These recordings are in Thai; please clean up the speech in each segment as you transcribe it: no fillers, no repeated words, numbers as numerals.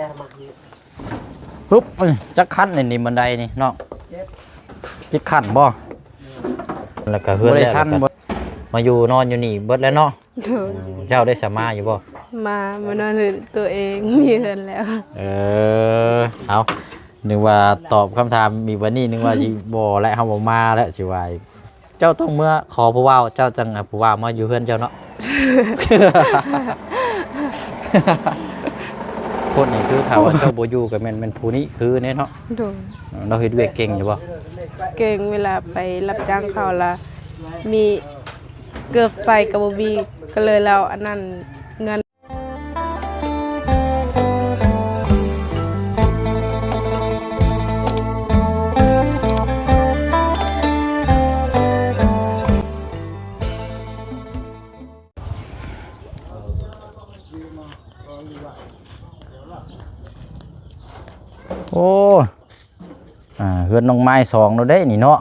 กมาอยู่ ปุ๊บจักขั้นนี่บันไดนี่เนาะจิตขั้นบ่แล้วก็เฮือนแล้วมาอยู่นอนอยู่นี่เบิดแล้วเนาะเจ้าได้สมาอยู่บ่มานอนตัวเองมีเฮือนแล้วเอานึกว่าตอบคำถามมีวันนี้นึกว่าสิบ่และเฮาบ่มาแล้วสิว่าเจ้าต้องเมื่อขอผู้ว่าเจ้าจังผู้ว่ามาอยู่เฮือนเจ้าเนาะ คนนี่คือถ้าว่าเจ้าบ่อยู่ก็แม่นผู้นี้คือแน่เนาะเราเฮ็ดเวียกเก่งอยู่บ่เก่งเวลาไปรับจ้างเขาละมีเกือบใส่กับบ่มีก็เลยเราอันนั้นเงินโอ้เฮือนน้องไม้2แล้วเด้นี่เนาะ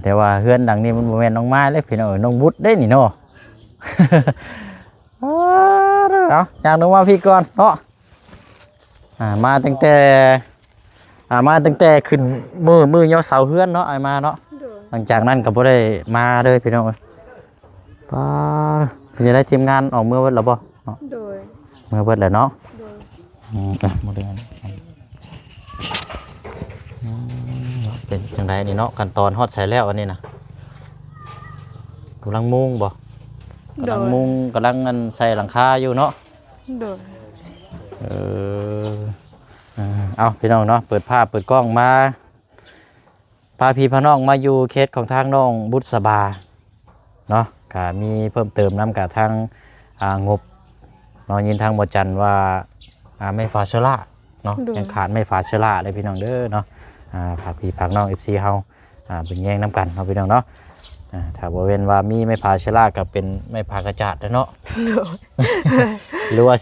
แต่ว่าเฮือนดังนี้มันบ่แม่นน้องไม้เลยพี่น้องน้องบุตรเด้นี่เนาะ เอาอยากนึกว่าพี่ก่อนเนาะมาตั้งแต่ขึ้นมือยอดเสาเฮือนเนาะไอ้มาเนาะหลังจากนั้นก็บ่ได้มาเลยพี่น้องป้าเป็นจะได้ทีมงานออกเมื่อวันแล้วบ่เนาะเมื่อวันแล้วเนาะมาเดือนเป็นจังไดนี่เนาะขั้นตอนฮอดใส่แล้วอันนี้นะกำลังมุงบ่กำลังมุงกำลังใส่หลังคาอยู่เนาะเอาพี่น้องเนาะเปิดภาพเปิดกล้องมาพาพี่พาน้องมาอยู่เคสของทางน้องบุษบาเนาะก็มีเพิ่มเติมน้ำกับทางงบนอนยินทางบ่จันว่าไม่ฟาเชล่าเนาะยังขาดไม่ฟาเชล่าเลยพี่น้องเด้อเนาะพาพี่พาน้อง FC เฮาเป็นแย่งน้ำกันเนาะพี่น้องเนาะถ้าบ่เว้นว่ามีไม่ฟาเชล่ากับเป็นไม่พากระจาดเนาะ หรือว่า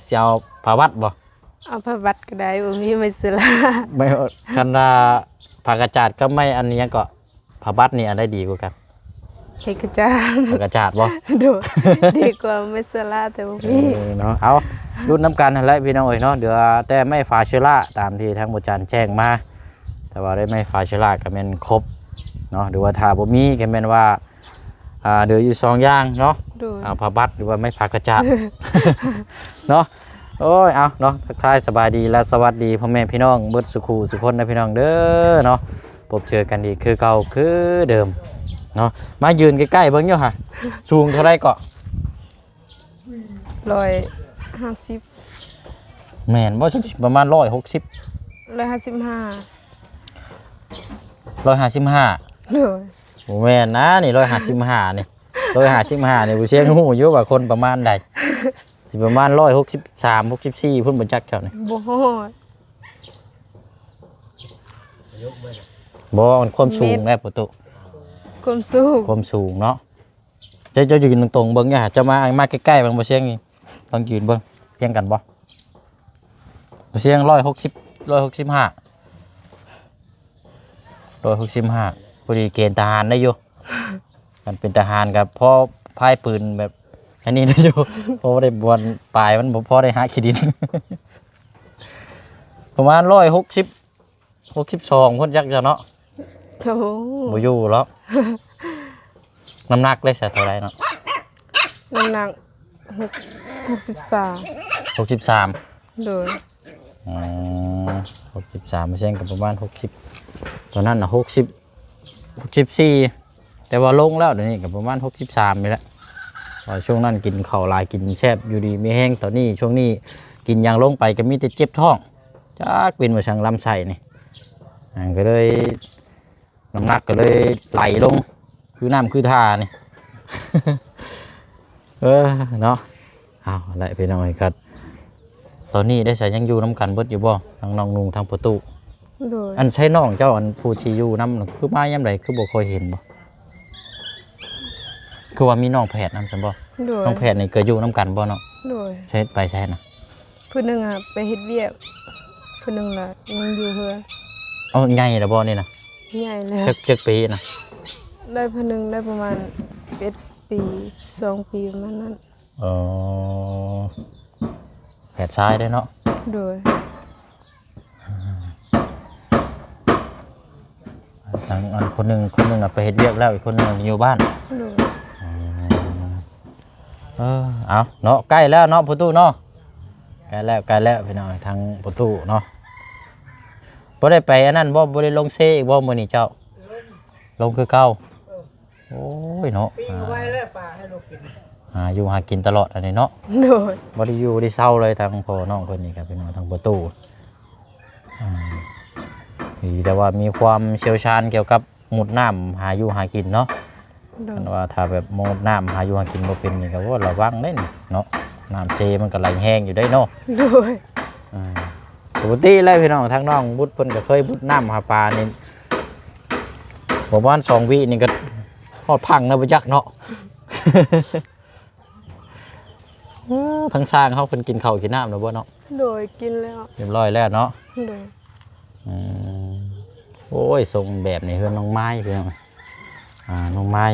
เสียวผาวัดบ่เอาผาวัดก็ได้บ่มีไม่เสลาไม่คันผากระจาดก็ไม่อันนี้ก็ผาวัดนี่อันได้ดีกว่ากันผากระจาดผากระจาดบ่ดีกว่าไม่เสลาแต่บ่มีเนาะเอารุ่นน้ำกันนั่นแหละพี่น้องเอ้ยเนาะเดี๋ยวแต่ไม่ฟาเชล่าตามที่ทางบ่จันแจ้งมาแต่ว่าได้ไม่ฟาเชล่าก็แม่นครบเนาะหรือว่าถ้าบ่มีก็แม่นว่าเดี๋ยวอยู่2อย่างเนาะผาวัดหรือว่าไม่ผากระจาด เนาะโอ้ยเอาเนาะทักทายสบายดีและสวัสดีพ่อแม่พี่น้องเบิดสุขสุขคนนะพี่น้องเด้อเนาะพบเจอกันอีกคือเก่าคือเดิมเนาะมายืนใกล้ๆเบิ่งอยู่ค่ะสูงเท่าไรเกาะ150แม่นบ่ประมาณ160 155โอ้แม่นนะนี่155นี่155นี่บ่เสียงฮู้อยู่ว่าคนประมาณใดสิประมาณ163 64พุ่นบ่จักเท่านี่บ่ฮอดบ่มันความสูงแน่ประตูความสูงเนาะจะยืนตรงๆเบิ่งอย่าจะมาใกล้ๆเบิ่งบ่เสียงนี่ต้องยืนเบิ่งเพียงกันบ่เสียง165พอดีเกณฑ์ทหารได้อยู่มันเป็นทหารกับพ่อพายปืนแบบอันนี้ได้อยู่เพราะได้บวนปลายมันพอได้หาขี้ดินประมาณ162คนจักจะเนาะโอ้บ่อยู่แล้วน้ำหนักเลยสักเท่าไรเนาะน้ำหนัก63โดย63%กับประมาณ60ตอนนั้นน่ะ64แต่ว่าลงแล้วเดี๋ยวนี้กับประมาณ63นี่แหละช่วงนั้นกินข้าวหลายกินแซ่บอยู่ดีไม่แห้งตอนนี้ช่วงนี้กินยางลงไปก็มีแต่เจ็บท้องจักเป็นมาชังลำไส้นี่ก็เลยน้ำหนักก็เลยไหลลงคือน้ำคือท่านี่ เนาะเอาอะไรพี่น้องครับตอนนี้ได้ใส่ยังอยู่น้ำกันเบิดอยู่บ่ทางน้องนุ่งทางประตูอันใช้น้องเจ้าอันผู้ที่อยู่น้ำคือมาย่ำไรคือบ่เคยเห็นบ่คือว่ามีน้องแพทย์นำซั่นบ่น้องแพทย์นี่เกิดอยู่น้ำกันบ่เนาะใช้ไปใช้น่ะผู้นึงไปเฮ็ดเวียกผู้นึงน่ะยังอยู่เฮือนใหญ่แล้วบ่นี่น่ะใหญ่แล้วจักปีน่ะได้ผู้นึงได้ประมาณ11 ปี2 ปีประมาณนั้นแพ ดซ้ายได้เนาะ โดย ทางอันคนหนึงน่ะไปเฮ็ดเวียกแล้วอีกคนหนึงอยู่บ้าน โดย เอาเนาะใกล้แล้วเนาะประตูเนาะใกล้แล้วพี่น้องทางประตูเนาะบ่ได้ไปอันนั้นบ่ได้ลงเซอีกบ่มื้อนี้เจ้าลงคือเก่าโอ้ยเนาะ ปิ้งไว้แล้วปลาให้ลูกกิน อยู่หากินตลอดอันนี้เนาะ โดย บ่ได้อยู่ได้เศร้าเลยทางพ่อน้องเพิ่นนี่ครับพี่น้องทางประตูแต่ว่ามีความเชี่ยวชาญเกี่ยวกับมุดน้ำหาอยู่หากินเนาะ โดย คันว่าถ้าแบบมุดน้ำหาอยู่หากินบ่เป็นนี่ก็ว่าระวังเด้นี่เนาะน้ำเซมันก็ไหลแห้งอยู่ได้เนาะ โดย ปกติแล้วพี่น้องทางน้องบุดเพิ่นก็เคยบุดน้ำหาปลานี่บ่ประมาณ2 วินี่ก็ฮอดพังแล้วบ่จักเนาะ ทั้งสร้างเขาเพิ่นกินข้าวกินน้ำแล้วบ่เนาะ โดยกินแล้ว เรียบร้อยแล้วเนาะ โดย โอ้ยทรงแบบนี้เฮือนน้องไม้พี่น้องน้องไม้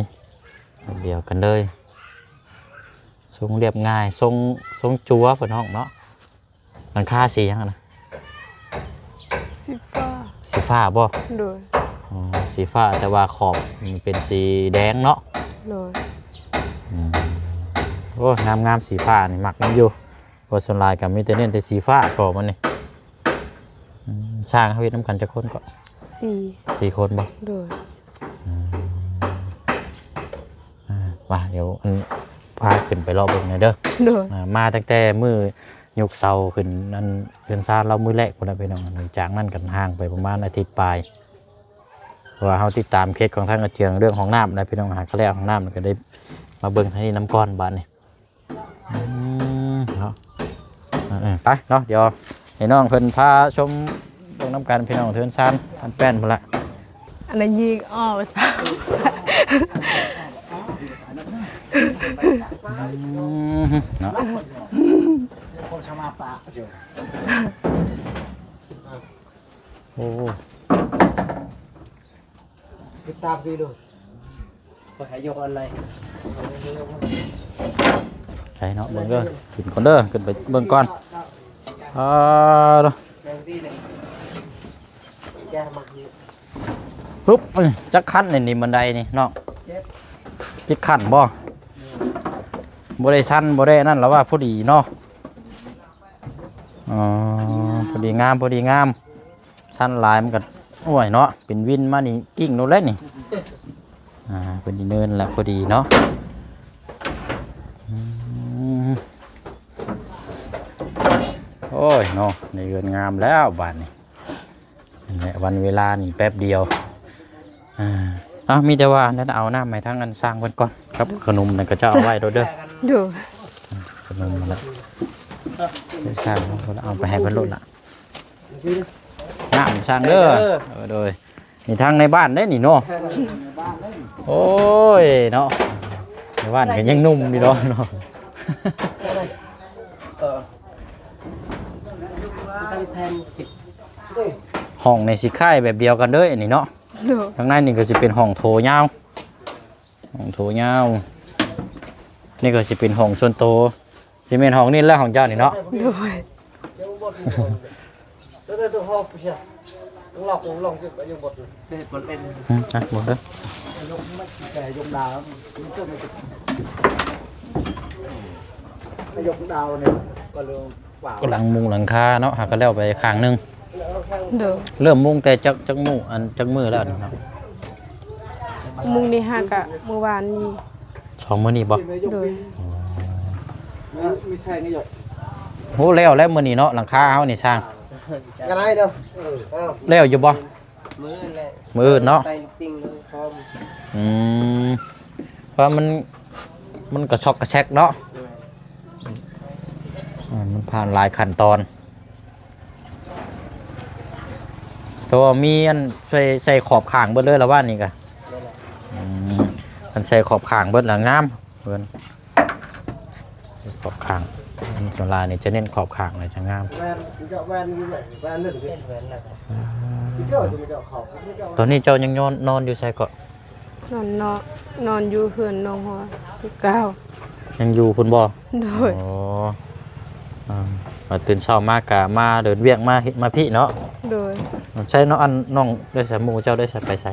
เดียวกันเลยทรงเรียบง่ายทรงจั๊วเพิ่นห้องเนาะหลังคาสีหยังอะนะ สิฟ้า สีฟ้าบ่ โดย สีฟ้าแต่ว่าขอบมันเป็นสีแดงเนาะ โดย โอ้งามสีฟ้านี่มักน้ำอยู่เพอส่วนหลายกับมีแต่เน้นแต่สีฟ้าก่อมันนี่ช่างเขาเฮ็ดน้ำกันจะคนก็ 4 4 คนบ่ โดย ว่าเดี๋ยวอันพาขึ้นไปรอบเบิ่งหน่อยเด้อ โดย มาตั้งแต่มื้อยกเสาขึ้นนั่นเรือนซ่านเรามื้อแรกพุ่นน่ะพี่น้องจากนั้นกันห่างไปประมาณอาทิตย์ปลายเพราะว่าเฮาติดตามเคสของทางอาเจียงเรื่องของน้ำได้พี่น้องหาก็แล้วของน้ำมันก็ได้มาเบิ่งทางนี้น้ำก้อนบาดนี่เนาะไปเนาะเดี๋ยวให้น้องเพิ่นพาชมเบิ่งน้ำกันพี่น้องเทือนซ่านอันแป้นพุ่นละ อันนั้นยิงอ้อซะ เนาะ คนชมาปลาเชียว โอ้ ติดตามดีดูก็ให้ยกอะไร ใช่เนาะเบิ่งเด้อขึ้นก่อนเด้อขึ้นไปเบิ่งก่อนเนาะ แรงดีเลยแกมา ปุ๊บจักขั้นนี่บันไดนี่เนาะจิกขั้นบ่บ่ได้สั้นบ่ได้นั่นแล้วว่าพอดีเนาะพอดีงามสั้นหลายมันก็โอ้ยเนาะเป็นวินมานี่กิ้งโนเล่นนี่เป็นเนินแหละพอดีเนาะโอ้ยเนาะในเรือนงามแล้วบ้านนี่วันเวลานี่แป๊บเดียวมีแต่ว่านั่นเอาน้ำมาทั้งอันสร้างกันก่อนครับขนมนั่นก็จะเอาไว้เด้อ โดย ขนมมาแล้วสร้างเอาไปให้เพิ่นลดละน้ำสร้างเด้อโดยนี่ทางในบ้านได้นี่เนาะโอ้ยเนาะในบ้านก็ยังนุ่มดีเนาะแทนติด ห้องในสิค่ายแบบเดียวกันเด้ออันนี้เนาะ โดย ข้างในนี่ก็จะเป็นห้องโถยาวนี่ก็จะเป็นห้องส่วนโตสิเป็นห้องนี่แล้วห้องเจ้านี่เนาะ โดย เจ้าบดแล้วตัวหอบเชียวหลอกลงจุดไปยังบดเลยเด็ดมันเป็น หมดเด้อย กไม่แต่ยกดาวมันก็ไม่ติดยกดาวเนี่ยก็เรื่องเปล่า ก็หลังมุงหลังคาเนาะหาก็แล้วไปข้างหนึง โดย เริ่มมุงแต่จักมุงอันจักมือแล้วนี่เนาะ มุงนี่ฮากะเมื่อวานนี้ สองมื้อนี้บ่ โดย ไม่ใช่นี่หยด โหแล้วมื้อนี้เนาะหลังคาเฮานี่สร้าง กันไรเด้อ แล้วอยู่บ่ มือเลย มื้ออื่นเนาะ ไตติ้งเลยพร้อม เพราะมันกระชอกกระแชกเนาะมันผ่านหลายขั้นตอนตัวมีอันใส่ขอบข้างเบิดเลยแล้วว่านี่ก็อันใส่ขอบข้างเบิดแล้วงามเพิ่นขอบข้างส่วนลายนี่จะเน้นขอบข้างเลยจะงาม แวนจะแวนแวนหนึ่งแวนอะไรเจ้าจะมีเจ้าเขา ตอนนี้เจ้ายังนอนอยู่ใส่ก็ นอนอยู่เฮือนน้องหัวคือเก้า ยังอยู่พุ่นบ่ โดย อ๋อ มาตื่นเช้ามากะมาเดินเวียกมาพี่เนาะ โดย ใช่เนาะอันน้องได้ใส่หมูเจ้าได้ใส่ไปใส่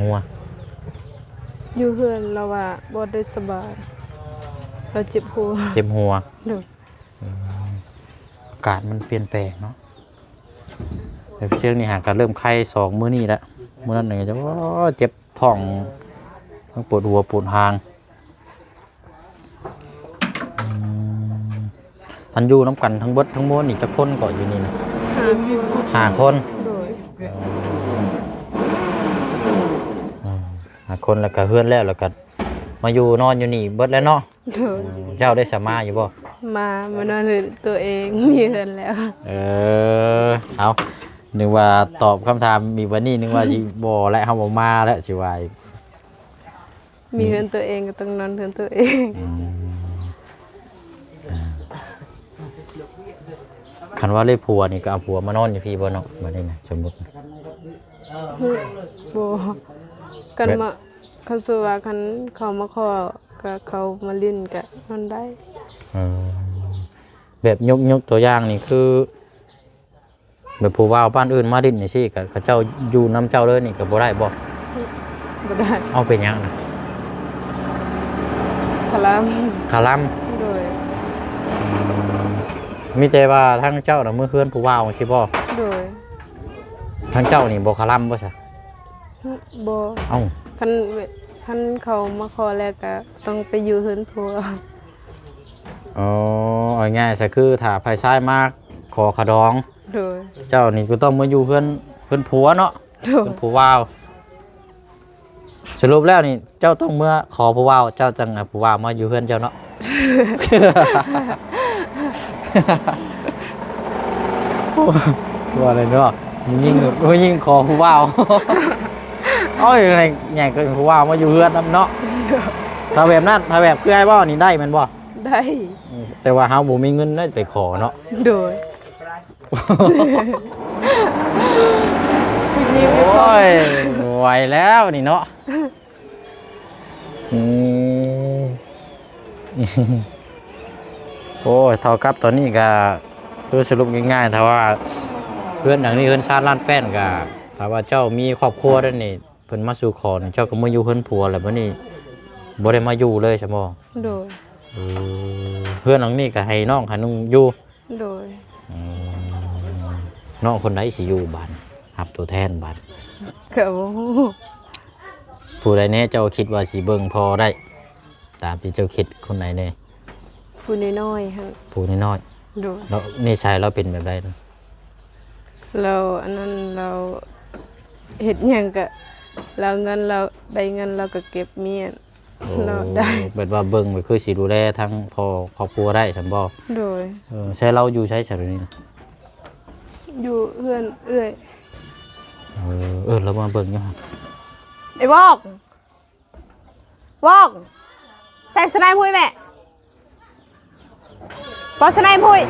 งัว อยู่เฮือนเราว่าบ่ได้สบายเราเจ็บหัว เจ็บหัว โดย อากาศมันเปลี่ยนแปลงเนาะแบบเชือกนี่หากการเริ่มไข้2 มื้อนี้แล้วมื้อนั้นนี่จะว่าเจ็บท้องทั้งปวดหัวปวดหางทันอยู่น้ำกันทั้งเบิดทั้งมวลนี่จะคนก็อยู่นี่นะ5 คน โดย 5 คนแล้วก็เฮือนแล้วก็มาอยู่นอนอยู่นี่เบิดแล้วเนาะ โดย เจ้าได้สมาอยู่บ่ มานอนเรือนตัวเองมีเฮือนแล้ว เอานึกว่าตอบคำถามมีวันนี้นึกว่าสิบ่และเฮาบ่มาแล้วสิว่าอีก มีเฮือนตัวเองก็ต้องนอนเฮือนตัวเอง คันว่าเลยผัวนี่ก็เอาผัวมานอนอยู่พี่บ่เนาะบัดนี้นะสมมุติ บ่กันมาคันสว่าคันเขามาขอก็เขามาลิ้นก็นอนได้ แบบยกตัวอย่างนี่คือ แบบผู้ว่าบ้านอื่นมาดินนี่สิก็เขาเจ้าอยู่น้ำเจ้าเลยนี่ก็บ่ได้บ่ บ่ได้ เอาเป็นหยังนะ คลาม คาลัม โดย มีแต่ว่าทั้งเจ้าน่ะมือเฮือนผู้ว่าสิบ่ โดย ทั้งเจ้านี่บ่คาลัมบ่ซะ บ่ เอ้า คันเขามาขอแล้วก็ต้องไปอยู่เฮือนผัว อ๋อเอาง่ายๆซะคือถ้าภายซ้ายมาขอขะดอง โดย เจ้านี่ก็ต้องมาอยู่เพื่อนผัวเนาะ โดย เพื่อนผัวว่าวสรุปแล้วนี่เจ้าต้องเมื่อขอผัวว่าวเจ้าจังผัวว่าวมาอยู่เพื่อนเจ้าเนาะ ว่าอะไรเนาะยิ่งขอผัวว่าวโอ้ยไงไงก็ผัวว่าวมาอยู่เพื่อนเนาะถ้าแบบนั้นถ้าแบบคือไอ้บ่นี่ได้แมันบ่ ได้ แต่ว่าเฮาบ่มีเงินได้ไปขอเนาะ โดยนี่ โอ้ยไหวแล้วนี่เนาะโอ้ยเท่ากับตอนนี้ก็คือสรุปง่ายๆถ้าว่าเพื่อนอย่างนี้เพื่อนชาติล้านแป้นก็ถ้าว่าเจ้ามีครอบครัวด้วยนี่เพิ่นมาสู่ขอนี่เจ้าก็มาอยู่เพื่อนผัวแล้วบัดนี้บ่ได้มาอยู่เลยใช่บ่ โดย เพื่อนหลังนี้ก็ให้น้องให้นุ่งอยู่ โดย น้องคนไหนสิอยู่บ้านรับตัวแทนบ้าน ก็บ่ฮู้ ผู้ใดแน่เจ้าคิดว่าสิเบิ่งพอได้ ตามที่เจ้าคิดคนไหนแน่ ผู้น้อยๆหั่น ผู้น้อย โดย ๆแล้วนิสัยเราเป็นแบบใดเนาะ เราอันนั้นเราเฮ็ดหยังก็เราเงินเราได้เงินเราก็เก็บเมียนเราได้ แบบว่าเบิ่งก็คือสิดูแลทั้งพ่อครอบครัวได้ซั่นบ่ โดย ใช้เราอยู่ใช้ซะเดี๋ยวนี้นะ อยู่เฮือนเอื้อย เรามาเบิ่งอยู่ครับ ไอ้บอกใส่สไนพุ้ยแม่ปอสไนพุ้ย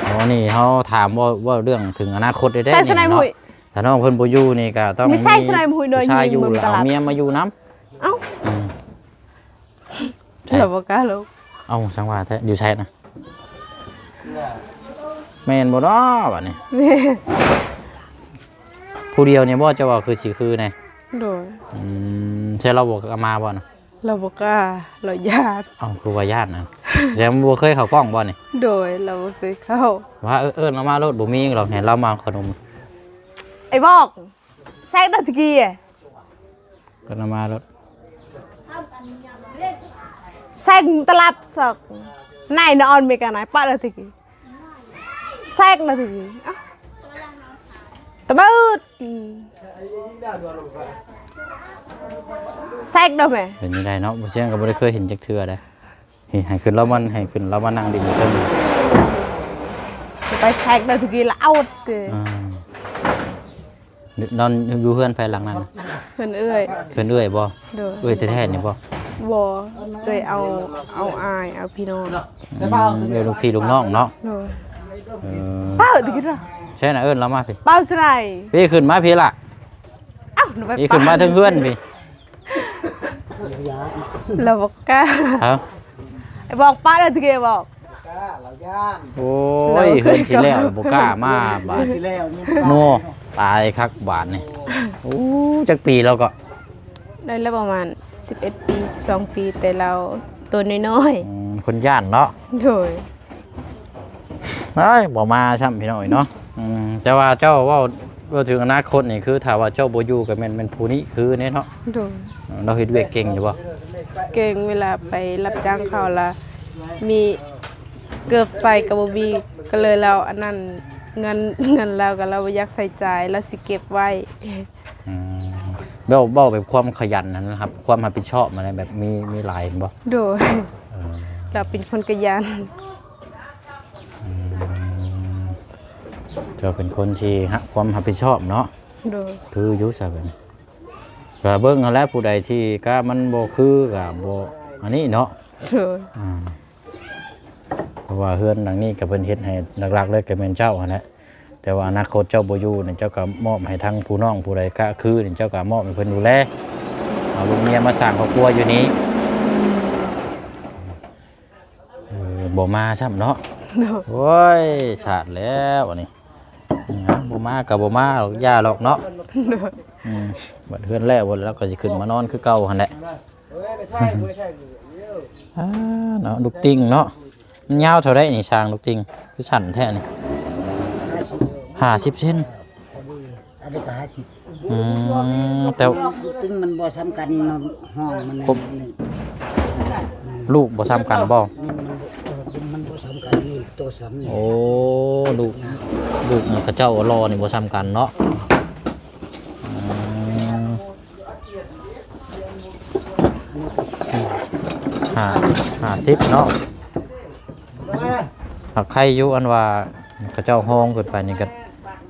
อ๋อนี่เฮาถามว่าเรื่องถึงอนาคตได้ ใส่สไนพุ้ย ถ้าน้องเพิ่นบ่อยู่นี่ก็ต้อง ไม่ใส่สไนพุ้ยโดย ผู้ชายอยู่ ยิงบน แล้ว ตลาด เอาเมียมาอยู่นํ เอ้า ใช่ เราบอกกล้าลูก เอาสังว่าแท้อยู่ใช่นะแม่นบ่เนาะบัดนี้ แม่ ผู้เดียวเนี่ยบ่จะว่าคือสิคือแน่ โดย ใช่เราบอกกับอามาบ่นะ เราบอกกล้าเราญาติ เอ้าคือว่าญาตินะแต่บ่เคยเข้ากล้องบ่นี่ โดยเราบ่เคยเข้า ว่าเรามารถบ่มีหรอกเห็นเรามาขนม ไอ้บอกแซกดตะกี้อ่ะ ก็เรามารถ แซกตลับสักนายนอนเมกันไหนป้าดตะกี้แซกดตะกี้อ่ะตะบืดแซกได้ไหม เป็นนี่ได้เนาะบ่เสียงก็บ่ได้เคยเห็นจักเทื่อได้ให้ขึ้นเรามานั่งดิ่งเทิง ไปแซกดตะกี้แล้วเอาเตะ นอนอยู่เพื่อนภายหลังนั้น เพื่อนเอ้ย เพื่อนเอื้อยบ่ โดย เอื้อยแท้ๆนี่บ่ บ่เอ้ยเอาอายเอาพี่น้อง เอื้อยลูกพี่ลูกน้องเนาะ โดย เออ เป้าตะกี้เหรอ ใช่น่ะเอิ้นเรามาพี่ เป้าสไล พี่ขึ้นมาพี่ล่ะ อ้าวหนูไป พี่ขึ้นมาถึงเพื่อนพี่ เราบอกกล้า ครับ ไอ้บอกป้าเลยทีเดียวบอก กล้าเราย่าน โอ้ยเฮือนสิแล้วบ่กล้ามาบาด สิแล้วนี่ โน่ตายคักบาดนี่โอ้จักปีแล้วก็ ได้แล้วประมาณ11 ปี12 ปีแต่เราตัวน้อย คนย่านเนาะ ๆโดย เอ้ยบ่มาซ้ำพี่น้อยเนาะแต่ว่าเจ้าเว่าถึงอนาคตนี่คือถ้าว่าเจ้าบ่อยู่ก็แม่นผู้นี้คือแน่เนาะ โดย เราเฮ็ดเวียกเก่งอยู่บ่ เก่งเวลาไปรับจ้างเขาละมีเกือบใส่กับบ่มีก็เลยเราอันนั้นเงินเราก็เราบ่อยากใส่ใจเราสิเก็บไว้ เบ้าแบบความขยันนะครับ ความรับผิดชอบอะไรแบบมีหลายเห็นบ่ โดยเราเป็นคนขยัน เจ้าเป็นคนที่ความรับผิดชอบเนาะ โดย คืออยู่ซะแบบนี้ก็เบิ่งเอาแล้วผู้ใดที่ก็มันบ่คือก็บ่อันนี้เนาะ โดย เพราะว่าเฮือนหลังนี้ก็เพิ่นเฮ็ดให้หลักๆเลยก็แม่นเจ้าหั่นแหละแต่ว่าอนาคตเจ้าบ่อยู่นี่เจ้าก็มอบให้ทางผู้น้องผู้ใดก็คือนี่เจ้าก็มอบให้เพิ่นดูแลเอาลูกเมียมาสร้างครอบครัวอยู่นี้บ่มาซ้ำเนาะ โดย โอ้ยฉาดแล้วอันนี้บ่มาก็บ่มาหรอกย่าหรอกเนาะ โดย บัดเฮือนแล้วบ่แล้วก็สิขึ้นมานอนคือเก่าหั่นแหละ ไม่ใช่เนาะลูกติ่งเนาะมันยาวเท่าไรนี่ช้างลูกติ่งคือสั่นแท้นี่50 เซน อันนี้ก็50 แต่ ตึงมันบ่ซ้ำกันห้องมันนี่ ลูกบ่ซ้ำกันบ่ มันบ่ซ้ำกันนี่ตัวสันนี่ โอ้ลูกมันเขาเจ้ารอนี่บ่ซ้ำกันเนาะ50เนาะหากใครอยู่อันว่าเขาเจ้าห้องขึ้นไปนี่ก็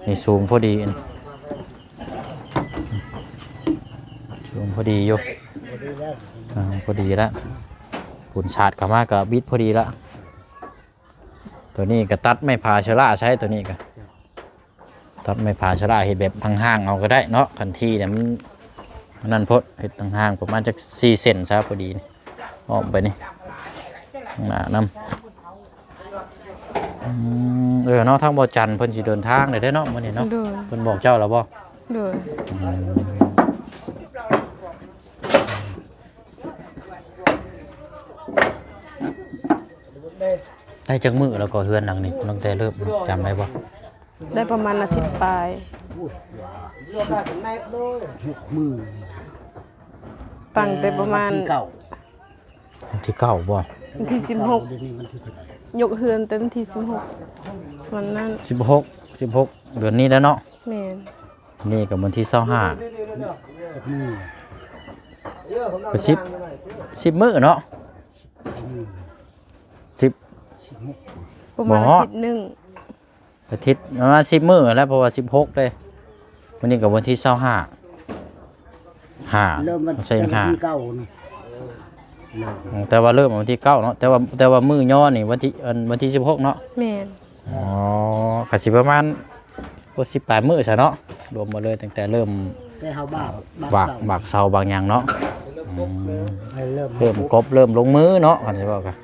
นี่สูงพอดีอันสูงพอดีอยู่พอดีแล้วฝุ่นชาดเข้ามาก็บิดพอดีแล้วตัวนี้ก็ตัดไม่ผ่าชะล่าใช้ตัวนี้ก็ตัดไม่ผ่าชะล่าเฮ็ดแบบห่างๆเอาก็ได้เนาะคันที่เนี่ยมันนั่นพดเฮ็ดห่างๆประมาณจัก4 เซนซะพอดีอ้อมไปนี่ข้างหน้านำเนาะทางบ่อจันทร์เพิ่นสิเดินทางได้เนาะมื้อนี้เนาะ โดย เพิ่นบอกเจ้าแล้วบ่ โดย ได้จักมื้อแล้วก็เฮือนหลังนี้ตั้งแต่เริ่มจำได้บ่ ได้ประมาณอาทิตย์ปลาย มือ ตั้งแต่ประมาณ เก่า วันที่9บ่ วันที่ เดี๋ยวนี้มันที่เท่าไหร่ 16ยกเฮือนเต็มที่16วันนั้น 16เดือนนี้แล้วเนาะ แม่น นี่ก็วันที่25 จากมือ ก็10มื้อเนาะ10 ประมาณ บ่ อาทิตย์หนึง อาทิตย์ประมาณ10มื้อแล้วเพราะว่า16เลยวันนี้ก็วันที่25 เริ่มมัน ใช่ ที่ 5 เก่านี่เริ่ม แต่ว่าเริ่มวันที่9เนาะแต่ว่ามื้อย่อนี่วันที่16เนาะ แม่น อ๋อก็สิประมาณ18มื้อซะเนาะรวมหมดเลยตั้งแต่เริ่ม แต่เฮาบ้า บากเซาบางอย่างเนาะ เริ่ม เริ่มกบเริ่มลงมือเนาะอันนี้บอกกัน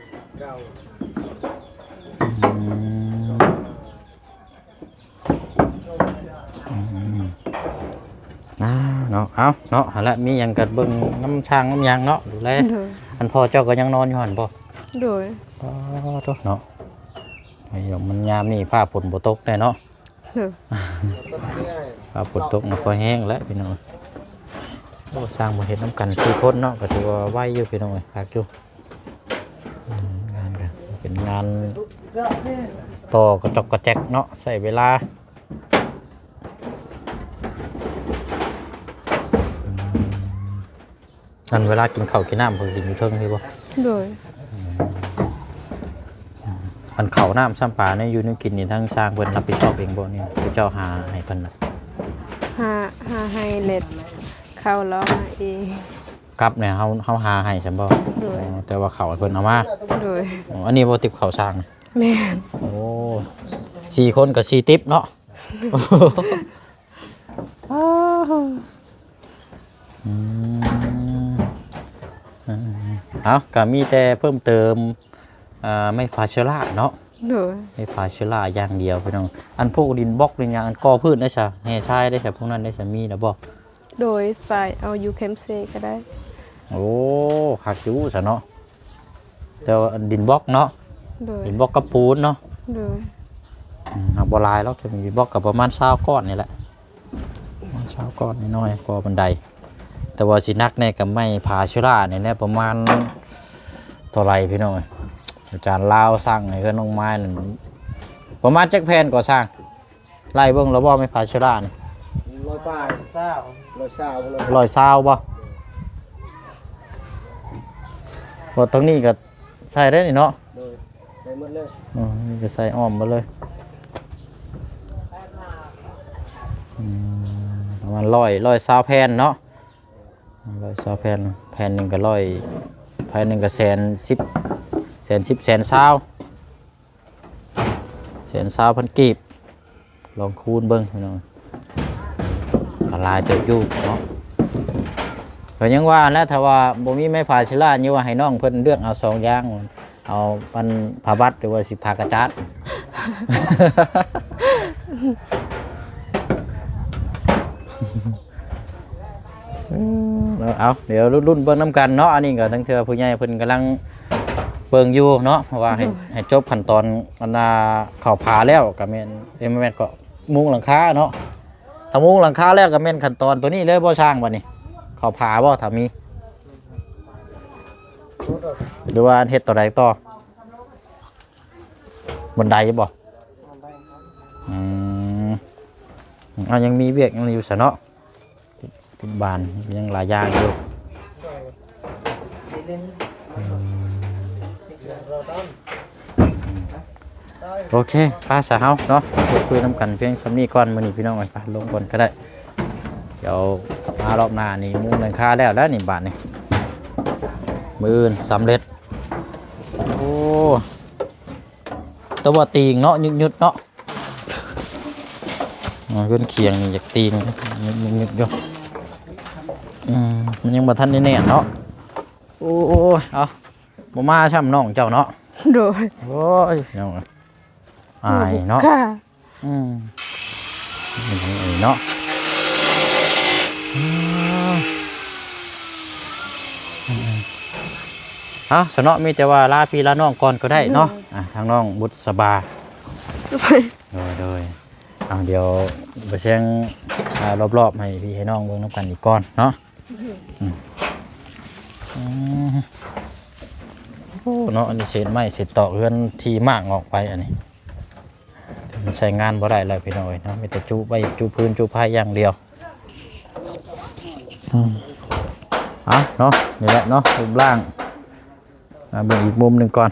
เนาะเอาเนาะหั่นละมีหยังกัดเบิ่งน้ำช่างน้ำยางเนาะดูแล โดย อันพ่อเจ้าก็ยังนอนอยู่หั่นบ่ โดย อ๋อโตเนาะไอ้เดี๋ยวมันยามนี่ผ้าฝนบ่ตกแน่เนาะ โดย ผ้าฝนตกมันก็แห้งแล้วพี่น้องโอ้สร้างบ่เฮ็ดน้ำกัน4 คนเนาะก็ถือว่าไวอยู่พี่น้องเอ้ยฝากอยู่งานกันเป็นงานต่อกระจกกระแจกเนาะใส่เวลานั่นเวลากินข้าวกินน้ำเพิ่นสิอยู่เทิงนี่บ่ โดย อันข้าวน้ำซ้ำปลาเนี่ยอยู่นี่กินนี่ทั้งสร้างเพิ่นรับผิดชอบเองบ่นี่เจ้าหาให้เพิ่นน่ะ หาให้เล็ดเข้าแล้วหาเอง กลับเนี่ยเฮาหาให้ซั่นบ่ โดย แต่ว่าข้าวเพิ่นเอามา โดย อ๋ออันนี้บ่ติบข้าวสร้าง แม่น โอ้4 คนก็4 ติ๊บเนาะเอาก็มีแต่เพิ่มเติม ไม่ฟาเชอร่าเนาะ โดย ไม่ฟาเชอร่าอย่างเดียวพี่น้องอันพวกดินบล็อกดินยางอันก่อพืชได้ซะแห่ทรายได้ซะพวกนั้นได้ซะมีแล้วบ่ โดยใส่เอายูเคมเซก็ได้ โอ้คักอยู่ซะเนาะแต่ว่าอันดินบล็อกเนาะ โดย ดินบล็อกกับปูนเนาะ โดย หักบ่หลายหรอกจะมีดินบล็อกกับประมาณ20ก้อนนี่แหละประมาณ20ก้อนน้อยๆก่อบันไดแต่ว่าสินักแน่ก็ไม่ฟาเชอร่าเนี่ยแน่ประมาณเท่าไหร่พี่น้องอาจารย์ลาวสร้างให้เพิ่นน้องไม้นั่นประมาณจักแผ่นก่อสร้างไล่เบิ่งแล้วบ่ไม่ฟาเชอร่านี่ ลอยปลายเศร้าลอยเศร้าเลย 120บ่บ่ตรงนี้ก็ใส่ได้นี่เนาะ โดยใส่หมดเลย นี่ก็ใส่อ้อมมาเลยประมาณ120แผ่นเนาะ120แผ่นแผ่นหนึงก็100แผ่นหนึงก็110,000 120,000กีบลองคูณเบิ่งพี่น้องก็หลายเติบอยู่เนาะก็ยังว่าแล้วถ้าว่าบ่มีไม้พาชิลานี่ว่าให้น้องเพิ่นเลือกเอา2อย่างเอาปันผ้าบัดหรือว่าสิผ้ากระจาด เอาเดี๋ยวรุ่นเบิ่งน้ำกันเนาะอันนี้ก็ทั้งเทื่อผู้ใหญ่เพิ่นกำลังเบิ่งอยู่เนาะเพราะว่าให้จบขั้นตอนอันเข้าผาแล้วก็แม่นแม่นก็มุงหลังคาเนาะถ้ามุงหลังคาแล้วก็แม่นขั้นตอนตัวนี้เลยบ่สร้างบัดนี้เข้าผาบ่ถ้ามีหรือว่าเฮ็ดต่อใดต่อบันไดบ่ยังมีเวียกยังอยู่ซะเนาะเป็นบานยังหลายอย่างอยู่โอเคป้าสาวเนาะคุยน้ำกันเพียงสำนีก่อนมื้อนี้พี่น้องไปลงก่อนก็ได้เดี๋ยวมารอบหน้านี่มุงหลังคาแล้วนี่บาทนี่มื้ออื่นสำเร็จโอ้แต่ว่าตีงเนาะยุดๆเนาะขึ้นเคียงนี่อยากตีงยุดๆอยู่มันยังบ่ทันได้แน่เนาะโอ้เอาบ่มาช้ำน้องเจ้าเนาะ โดย โอ้ยน้องอายเนาะ ค่ะ เนาะสนอมีแต่ว่าลาพี่ลาน้องก่อนก็ได้เนาะทางน้องบุษบาโดยเดี๋ยวไปเชียงรอบๆให้พี่ให้น้องเบิ่งน้ำกันอีกก่อนเนาะโอ้เนาะอันนี้เศษไม้เศษตอกเฮือนที่มากออกไปอันนี้มันใช้งานบ่ได้เลยพี่น้อยเนาะมีแต่จูไปจูพื้นจูไผ่อย่างเดียวเนาะนี่แหละเนาะรูปร่างเบิ่งอีกมุมหนึ่งก่อน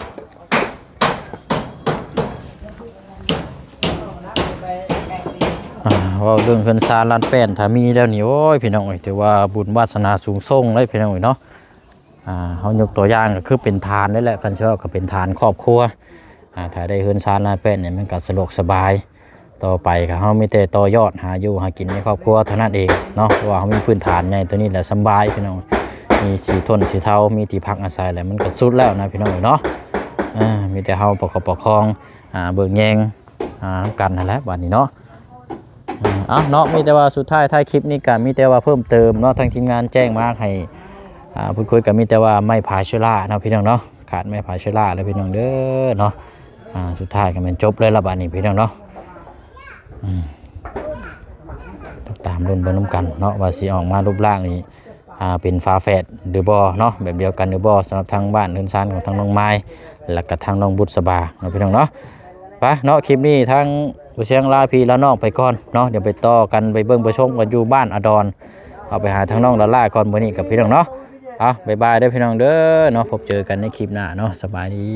ว่าเรื่องเงินซาล้านแป้นถ้ามีแล้วนี่โอ้ยพี่น้องถือว่าบุญวาสนาสูงส่งเลยพี่น้องเนาะเขายกตัวอย่างก็คือเป็นทานได้แหละกันเชื่อก็เป็นทานครอบครัวถ้าได้เงินซาล้านแป้นเนี่ยมันก็สะดวกสบายต่อไปก็เขาไม่แต่ต่อยอดหาอยู่หากินในครอบครัวเท่านั้นเองเนาะเพราะว่าเขามีพื้นฐานใหญ่ตัวนี้แหละสบายพี่น้องมีสีทนสีเทามีที่พักอาศัยแหละมันก็สุดแล้วนะพี่น้องเนาะมีแต่เขาประคองเบิกแยงกันนั่นแหละบัดนี้เนาะเนาะมีแต่ว่าสุดท้ายท้ายคลิปนี้ก็มีแต่ว่าเพิ่มเติมเนาะทางทีมงานแจ้งมาให้พูดคุยกันมีแต่ว่าไม่ผาเชื้อราเนาะพี่น้องเนาะขาดไม่ผาเชื้อราแล้วพี่น้องเด้อเนาะสุดท้ายก็เป็นจบเลยละบัดนี้พี่น้องเนาะตามรุ่นเบิ่งน้ำกันเนาะว่าสิออกมารูปร่างนี้เป็นฝาแฝดหรือบ่เนาะแบบเดียวกันหรือบ่สำหรับทางบ้านเรือนซานของทางน้องไม้และก็ทางน้องบุษบาเนาะพี่น้องเนาะไปเนาะคลิปนี้ทางผู้เชียงลาพี่ละน้องไปก่อนเนาะเดี๋ยวไปต่อกันไปเบิ่งไปชมกันอยู่บ้านอดรเอาไปหาทางน้องละล่าก่อนมื้อนี้กับพี่น้องเนาะบ๊ายบายเด้อพี่น้องเด้อเนาะพบเจอกันในคลิปหน้าเนาะสบายดี